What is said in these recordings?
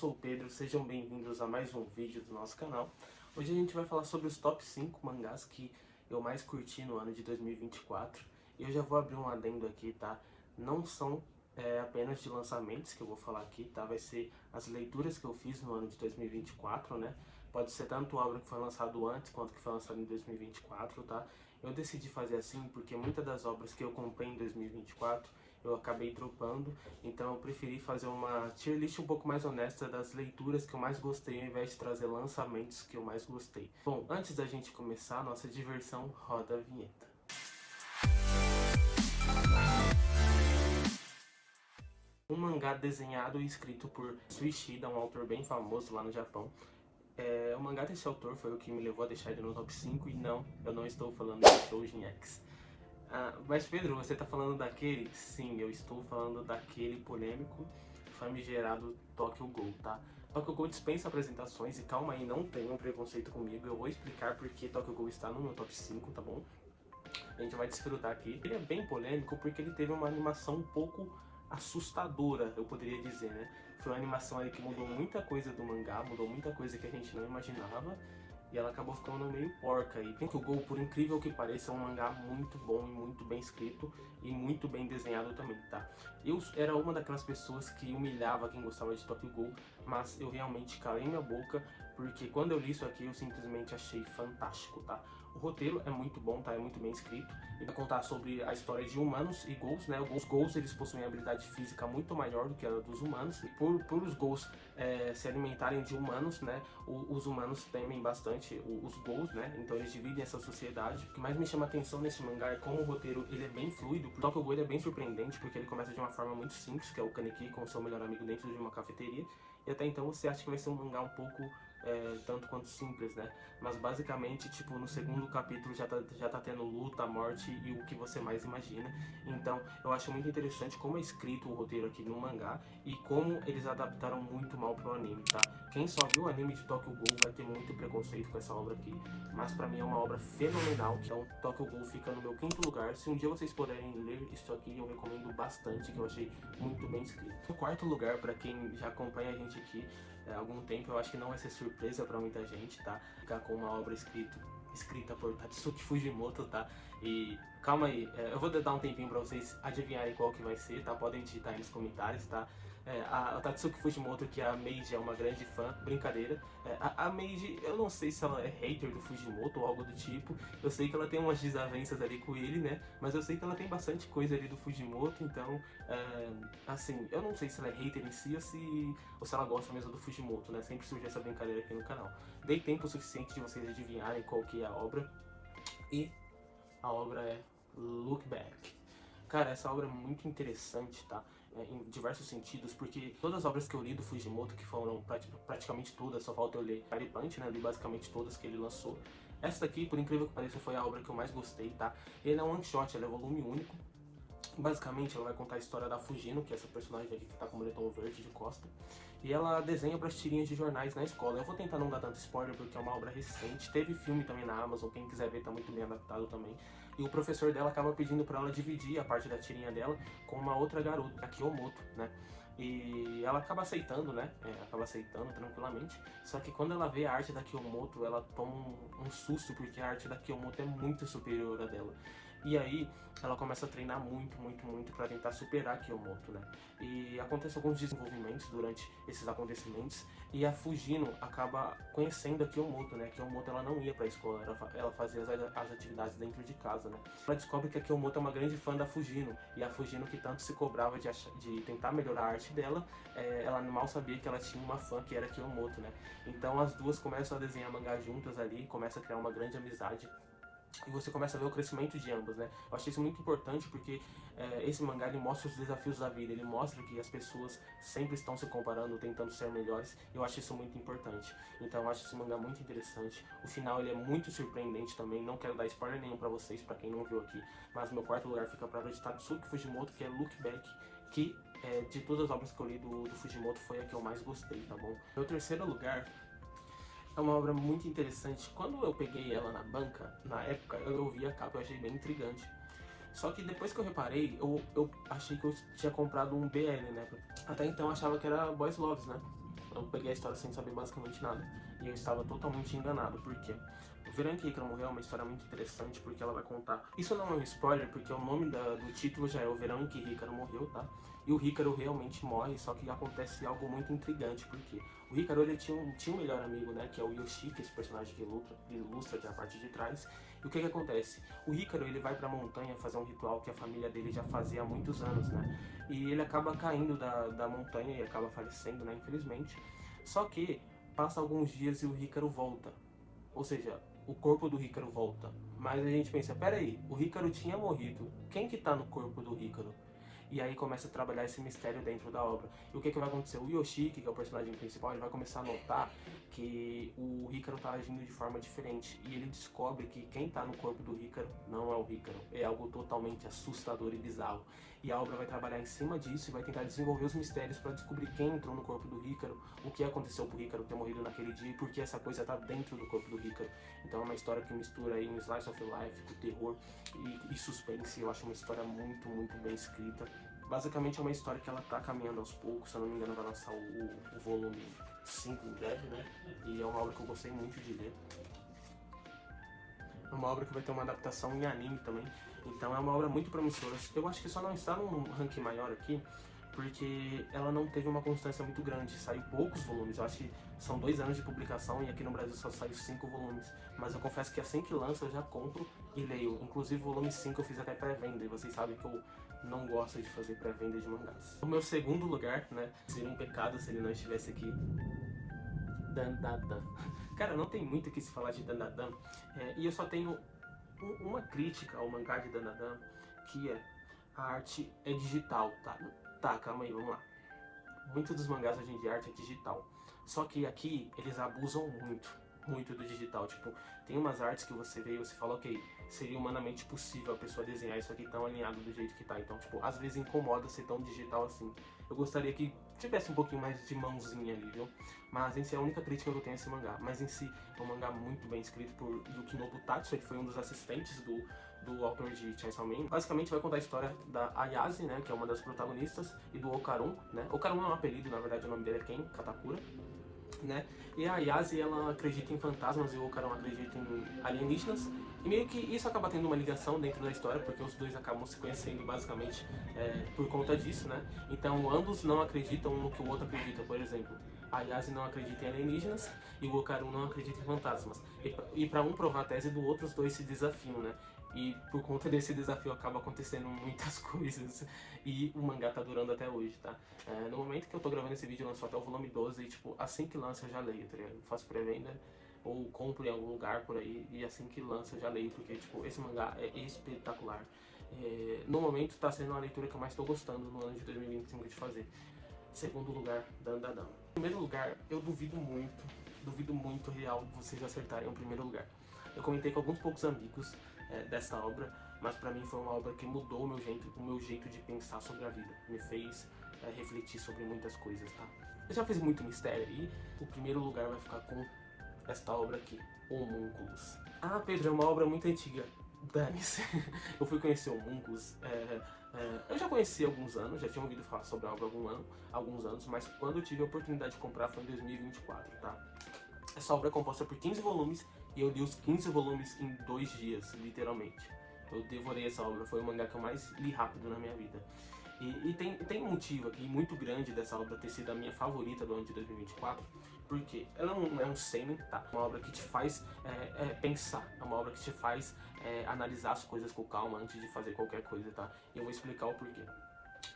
Sou o Pedro, sejam bem-vindos a mais um vídeo do nosso canal. Hoje a gente vai falar sobre os top 5 mangás que eu mais curti no ano de 2024. E eu já vou abrir um adendo aqui, tá? Não são apenas de lançamentos que eu vou falar aqui, tá? Vai ser as leituras que eu fiz no ano de 2024, né? Pode ser tanto obra que foi lançado antes quanto que foi lançado em 2024, tá? Eu decidi fazer assim porque muitas das obras que eu comprei em 2024 eu acabei dropando, então eu preferi fazer uma tier list um pouco mais honesta das leituras que eu mais gostei, ao invés de trazer lançamentos que eu mais gostei. Bom, antes da gente começar a nossa diversão, roda a vinheta. Um mangá desenhado e escrito por Suishida, um autor bem famoso lá no Japão. O mangá desse autor foi o que me levou a deixar ele no top 5 e não, eu não estou falando de Shoujo X. Mas Pedro, você tá falando daquele? Sim, eu estou falando daquele polêmico, famigerado Tokyo Ghoul, tá? Tokyo Ghoul dispensa apresentações e calma aí, não tenham preconceito comigo, eu vou explicar porque Tokyo Ghoul está no meu top 5, tá bom? A gente vai desfrutar aqui. Ele é bem polêmico porque ele teve uma animação um pouco assustadora, eu poderia dizer, né? Foi uma animação aí que mudou muita coisa do mangá, mudou muita coisa que a gente não imaginava. E ela acabou ficando meio porca. E Tokyo Ghoul, por incrível que pareça, é um mangá muito bom e muito bem escrito e muito bem desenhado também, tá? Eu era uma daquelas pessoas que humilhava quem gostava de Tokyo Ghoul, mas eu realmente calei minha boca, porque quando eu li isso aqui eu simplesmente achei fantástico, tá? O roteiro é muito bom, tá? É muito bem escrito. E vai contar sobre a história de humanos e ghouls, né? Os ghouls, eles possuem habilidade física muito maior do que a dos humanos. E por os ghouls se alimentarem de humanos, né? Os humanos temem bastante os ghouls, né? Então eles dividem essa sociedade. O que mais me chama atenção nesse mangá é como o roteiro ele é bem fluido. O Tokyo Ghoul ele é bem surpreendente, porque ele começa de uma forma muito simples, que é o Kaneki com seu melhor amigo dentro de uma cafeteria. E até então você acha que vai ser um mangá um pouco tanto quanto simples, né? Mas basicamente, tipo, no segundo capítulo já tá tendo luta, morte e o que você mais imagina. Então, eu acho muito interessante como é escrito o roteiro aqui no mangá e como eles adaptaram muito mal pro anime, tá? Quem só viu o anime de Tokyo Ghoul vai ter muito preconceito com essa obra aqui, mas pra mim é uma obra fenomenal. Então, Tokyo Ghoul fica no meu quinto lugar. Se um dia vocês puderem ler isso aqui, eu recomendo bastante, que eu achei muito bem escrito. No quarto lugar, pra quem já acompanha a gente aqui há algum tempo, eu acho que não vai ser surpresa pra muita gente, tá? Ficar com uma obra escrita por Tatsuki Fujimoto, tá? E calma aí, eu vou dar um tempinho pra vocês adivinharem qual que vai ser, tá? Podem digitar aí nos comentários, tá? A Tatsuki Fujimoto, que a Meiji é uma grande fã, brincadeira. A Meiji, eu não sei se ela é hater do Fujimoto ou algo do tipo. Eu sei que ela tem umas desavenças ali com ele, né? Mas eu sei que ela tem bastante coisa ali do Fujimoto, então, assim, eu não sei se ela é hater em si ou se ela gosta mesmo do Fujimoto, né? Sempre surge essa brincadeira aqui no canal. Dei tempo suficiente de vocês adivinharem qual que é a obra. E a obra é Look Back. Cara, essa obra é muito interessante, tá? Em diversos sentidos, porque todas as obras que eu li do Fujimoto, que foram praticamente todas, só falta eu ler Fire Punch, né? Eu li basicamente todas que ele lançou. Essa daqui, por incrível que pareça, foi a obra que eu mais gostei, tá? Ele é um one shot, ele é volume único. Basicamente, ela vai contar a história da Fujino, que é essa personagem aqui que tá com o moletom verde de costa. E ela desenha para as tirinhas de jornais na escola. Eu vou tentar não dar tanto spoiler, porque é uma obra recente. Teve filme também na Amazon, quem quiser ver tá muito bem adaptado também. E o professor dela acaba pedindo para ela dividir a parte da tirinha dela com uma outra garota, a Kiyomoto, né? E ela acaba aceitando, né? Acaba aceitando tranquilamente. Só que quando ela vê a arte da Kiyomoto, ela toma um susto, porque a arte da Kiyomoto é muito superior à dela. E aí ela começa a treinar muito para tentar superar a Kiyomoto, né? E acontece alguns desenvolvimentos durante esses acontecimentos e a Fujino acaba conhecendo a Kiyomoto, né? A Kiyomoto ela não ia pra escola, ela fazia as atividades dentro de casa, né? Ela descobre que a Kiyomoto é uma grande fã da Fujino e a Fujino, que tanto se cobrava de tentar melhorar a arte dela, ela mal sabia que ela tinha uma fã que era a Kiyomoto, né? Então as duas começam a desenhar mangá juntas ali, começam a criar uma grande amizade. E você começa a ver o crescimento de ambas, né? Eu achei isso muito importante porque esse mangá ele mostra os desafios da vida, ele mostra que as pessoas sempre estão se comparando, tentando ser melhores. Eu acho isso muito importante. Então eu acho esse mangá muito interessante. O final ele é muito surpreendente também. Não quero dar spoiler nenhum pra vocês, pra quem não viu aqui. Mas meu quarto lugar fica pra de Tatsuki Fujimoto, que é Look Back, que de todas as obras que eu li do Fujimoto foi a que eu mais gostei, tá bom? Meu terceiro lugar é uma obra muito interessante. Quando eu peguei ela na banca, na época, eu vi a capa e achei bem intrigante. Só que depois que eu reparei, eu achei que eu tinha comprado um BL, né? Até então eu achava que era Boys Loves, né? Eu peguei a história sem saber basicamente nada. E eu estava totalmente enganado, porque o Verão em que Hícaro morreu é uma história muito interessante, porque ela vai contar... Isso não é um spoiler, porque o nome do título já é O Verão em que Hícaro Morreu, tá? E o Hícaro realmente morre, só que acontece algo muito intrigante, porque o Hícaro, ele tinha um melhor amigo, né, que é o Yoshiki, esse personagem que ilustra aqui a parte de trás. E o que acontece? O Hícaro, ele vai pra montanha fazer um ritual que a família dele já fazia há muitos anos, né? E ele acaba caindo da montanha e acaba falecendo, né, infelizmente. Só que passa alguns dias e o Hícaro volta. Ou seja, o corpo do Hícaro volta. Mas a gente pensa, peraí, o Hícaro tinha morrido. Quem que tá no corpo do Hícaro? E aí começa a trabalhar esse mistério dentro da obra. E o que vai acontecer? O Yoshiki, que é o personagem principal, ele vai começar a notar que o Hícaro tá agindo de forma diferente. E ele descobre que quem tá no corpo do Hícaro não é o Hícaro. É algo totalmente assustador e bizarro. E a obra vai trabalhar em cima disso e vai tentar desenvolver os mistérios para descobrir quem entrou no corpo do Hícaro, o que aconteceu pro Hícaro ter morrido naquele dia e por que essa coisa tá dentro do corpo do Hícaro. Então é uma história que mistura aí um slice of life com terror e suspense. Eu acho uma história muito, muito bem escrita. Basicamente é uma história que ela tá caminhando aos poucos, se eu não me engano vai lançar o volume 5 em breve, né? E é uma obra que eu gostei muito de ler. É uma obra que vai ter uma adaptação em anime também, então é uma obra muito promissora. Eu acho que só não está num ranking maior aqui, porque ela não teve uma constância muito grande, saiu poucos volumes, eu acho que são 2 anos de publicação e aqui no Brasil só saiu 5 volumes, mas eu confesso que assim que lança eu já compro e leio, inclusive o volume 5 eu fiz até pré-venda, e vocês sabem que eu não gosto de fazer pré-venda de mangás. O meu segundo lugar, né, seria um pecado se ele não estivesse aqui. Dandadan. Cara, não tem muito o que se falar de Dandadan, e eu só tenho uma crítica ao mangá de Dandadan, que é a arte é digital, tá? Tá, calma aí, vamos lá. Muitos dos mangás hoje em dia a arte é digital, só que aqui eles abusam muito do digital. Tipo, tem umas artes que você vê e você fala, ok, seria humanamente possível a pessoa desenhar isso aqui tão alinhado do jeito que tá. Então, tipo, às vezes incomoda ser tão digital assim. Eu gostaria que tivesse um pouquinho mais de mãozinha ali, viu? Mas em si é a única crítica que eu tenho a esse mangá. Mas em si é um mangá muito bem escrito por Yukinobu Tatsu, ele foi um dos assistentes do autor de Chainsaw Man. Basicamente vai contar a história da Ayase, né, que é uma das protagonistas, e do Okarun, né? Okarun é um apelido, na verdade o nome dele é Ken Katakura, né? E a Ayase, ela acredita em fantasmas e o Okarun acredita em alienígenas. E meio que isso acaba tendo uma ligação dentro da história, porque os dois acabam se conhecendo basicamente por conta disso, né? Então ambos não acreditam no que o outro acredita. Por exemplo, a Ayase não acredita em alienígenas e o Okarun não acredita em fantasmas. E para um provar a tese do outro, os dois se desafiam, né? E por conta desse desafio acaba acontecendo muitas coisas. E o mangá tá durando até hoje, tá? No momento que eu tô gravando esse vídeo, lançou até o volume 12 e, tipo, assim que lança eu já leio, tá ligado? Eu faço pré-venda ou compro em algum lugar por aí e assim que lança eu já leio, porque, tipo, esse mangá é espetacular. No momento tá sendo a leitura que eu mais tô gostando no ano de 2025 de fazer. Segundo lugar, Dandadan. Em primeiro lugar, eu duvido muito real vocês acertarem o primeiro lugar. Eu comentei com alguns poucos amigos dessa obra, mas pra mim foi uma obra que mudou o meu jeito de pensar sobre a vida. Me fez refletir sobre muitas coisas, tá? Eu já fiz muito mistério e o primeiro lugar vai ficar com esta obra aqui, Homúnculos. Ah, Pedro, é uma obra muito antiga. Dane-se. Eu fui conhecer Homúnculos. Eu já conheci há alguns anos, já tinha ouvido falar sobre a obra há alguns anos, mas quando eu tive a oportunidade de comprar foi em 2024, tá? Essa obra é composta por 15 volumes e eu li os 15 volumes em 2 dias, literalmente. Eu devorei essa obra, foi o mangá que eu mais li rápido na minha vida. E tem um motivo aqui muito grande dessa obra ter sido a minha favorita do ano de 2024, porque ela não é um seinen, tá? É uma obra que te faz pensar, é uma obra que te faz analisar as coisas com calma antes de fazer qualquer coisa, tá? E eu vou explicar o porquê.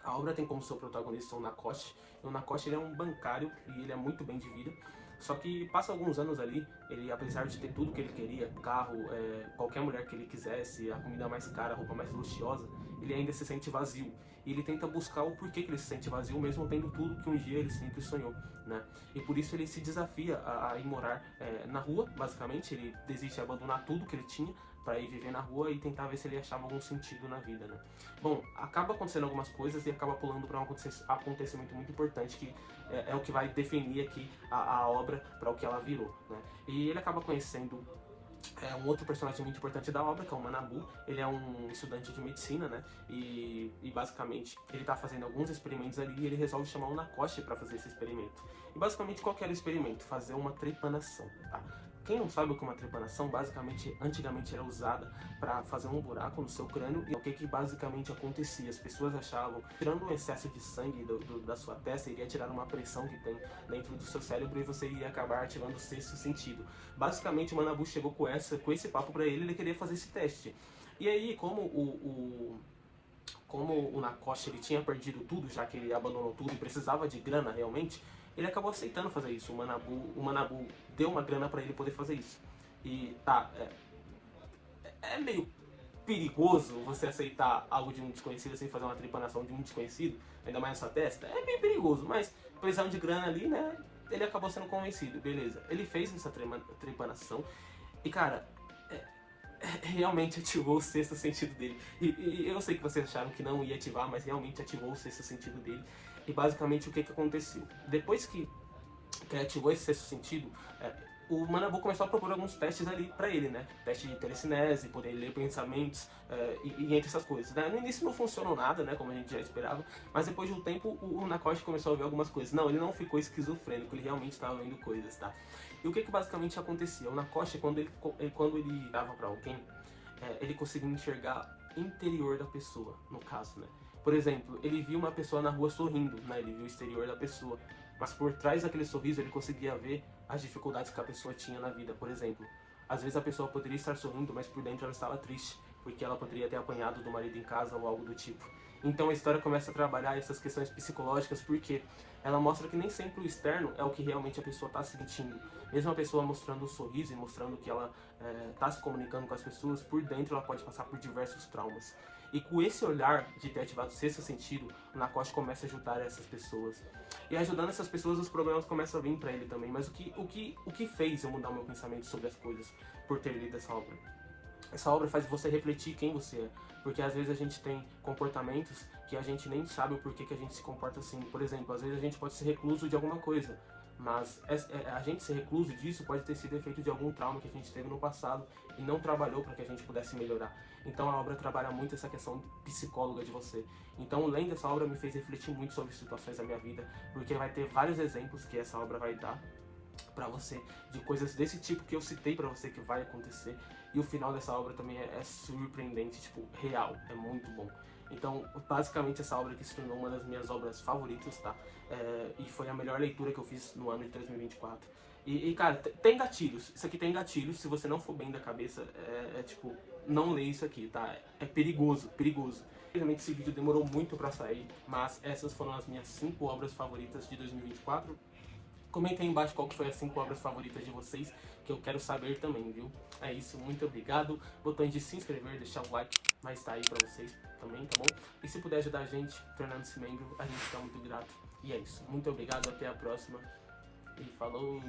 A obra tem como seu protagonista o Nakoshi, e o Nakoshi ele é um bancário e ele é muito bem de vida. Só que passa alguns anos ali, ele, apesar de ter tudo que ele queria, carro, qualquer mulher que ele quisesse, a comida mais cara, a roupa mais luxuosa, ele ainda se sente vazio. E ele tenta buscar o porquê que ele se sente vazio, mesmo tendo tudo que um dia ele sempre sonhou, né? E por isso ele se desafia a ir morar na rua, basicamente. Ele desiste de abandonar tudo que ele tinha para ir viver na rua e tentar ver se ele achava algum sentido na vida, né? Bom, acaba acontecendo algumas coisas e acaba pulando para um acontecimento muito importante que é o que vai definir aqui a obra para o que ela virou, né? E ele acaba conhecendo um outro personagem muito importante da obra, que é o Manabu. Ele é um estudante de medicina, né? E basicamente ele tá fazendo alguns experimentos ali e ele resolve chamar o Nakoshi para fazer esse experimento. E basicamente qual que era o experimento? Fazer uma trepanação, tá? Quem não sabe o que é uma trepanação, basicamente, antigamente era usada para fazer um buraco no seu crânio. E o que basicamente acontecia? As pessoas achavam, tirando o excesso de sangue da sua testa, iria tirar uma pressão que tem dentro do seu cérebro e você iria acabar ativando o sexto sentido. Basicamente, o Manabu chegou com esse papo para ele queria fazer esse teste. E aí, como o Nakoshi ele tinha perdido tudo, já que ele abandonou tudo e precisava de grana realmente, ele acabou aceitando fazer isso. O Manabu deu uma grana para ele poder fazer isso. E tá, é meio perigoso você aceitar algo de um desconhecido sem fazer uma trepanação de um desconhecido, ainda mais na sua testa. É bem perigoso, mas precisando de grana ali, né, ele acabou sendo convencido, beleza. Ele fez essa trepanação e, cara, realmente ativou o sexto sentido dele. E eu sei que vocês acharam que não ia ativar, mas realmente ativou o sexto sentido dele. E basicamente o que aconteceu? Depois que ativou esse sexto sentido, o Manabu começou a propor alguns testes ali pra ele, né? Teste de telecinese, poder ler pensamentos e entre essas coisas, né? No início não funcionou nada, né? Como a gente já esperava, mas depois de um tempo o Nakoshi começou a ver algumas coisas. Não, ele não ficou esquizofrênico, ele realmente estava vendo coisas, tá? E o que basicamente acontecia? O Nakoshi, quando ele dava pra alguém, ele conseguia enxergar o interior da pessoa, no caso, né? Por exemplo, ele viu uma pessoa na rua sorrindo, né? Ele viu o exterior da pessoa, mas por trás daquele sorriso ele conseguia ver as dificuldades que a pessoa tinha na vida. Por exemplo, às vezes a pessoa poderia estar sorrindo, mas por dentro ela estava triste, porque ela poderia ter apanhado do marido em casa ou algo do tipo. Então a história começa a trabalhar essas questões psicológicas, porque ela mostra que nem sempre o externo é o que realmente a pessoa está sentindo. Mesmo a pessoa mostrando um sorriso e mostrando que ela está se comunicando com as pessoas, por dentro ela pode passar por diversos traumas. E com esse olhar de ter ativado o sexto sentido, o Nakoshi começa a ajudar essas pessoas. E ajudando essas pessoas, os problemas começam a vir para ele também. Mas o que fez eu mudar o meu pensamento sobre as coisas por ter lido essa obra? Essa obra faz você refletir quem você é. Porque às vezes a gente tem comportamentos que a gente nem sabe o porquê que a gente se comporta assim. Por exemplo, às vezes a gente pode ser recluso de alguma coisa. Mas a gente ser recluso disso pode ter sido efeito de algum trauma que a gente teve no passado e não trabalhou para que a gente pudesse melhorar. Então a obra trabalha muito essa questão psicóloga de você. Então, lendo essa obra me fez refletir muito sobre situações da minha vida, porque vai ter vários exemplos que essa obra vai dar pra você, de coisas desse tipo que eu citei pra você que vai acontecer. E o final dessa obra também é surpreendente, tipo, real, é muito bom. Então, basicamente essa obra aqui se tornou uma das minhas obras favoritas, tá? E foi a melhor leitura que eu fiz no ano de 2024. E cara, tem gatilhos, isso aqui tem gatilhos, se você não for bem da cabeça, tipo, não lê isso aqui, tá? É perigoso, perigoso. Infelizmente esse vídeo demorou muito pra sair, mas essas foram as minhas 5 obras favoritas de 2024. Comentem aí embaixo qual que foi as 5 obras favoritas de vocês, que eu quero saber também, viu? É isso, muito obrigado. Botões de se inscrever, deixar o like, mas tá aí pra vocês também, tá bom? E se puder ajudar a gente, tornando-se membro, a gente fica muito grato. E é isso, muito obrigado, até a próxima. E falou!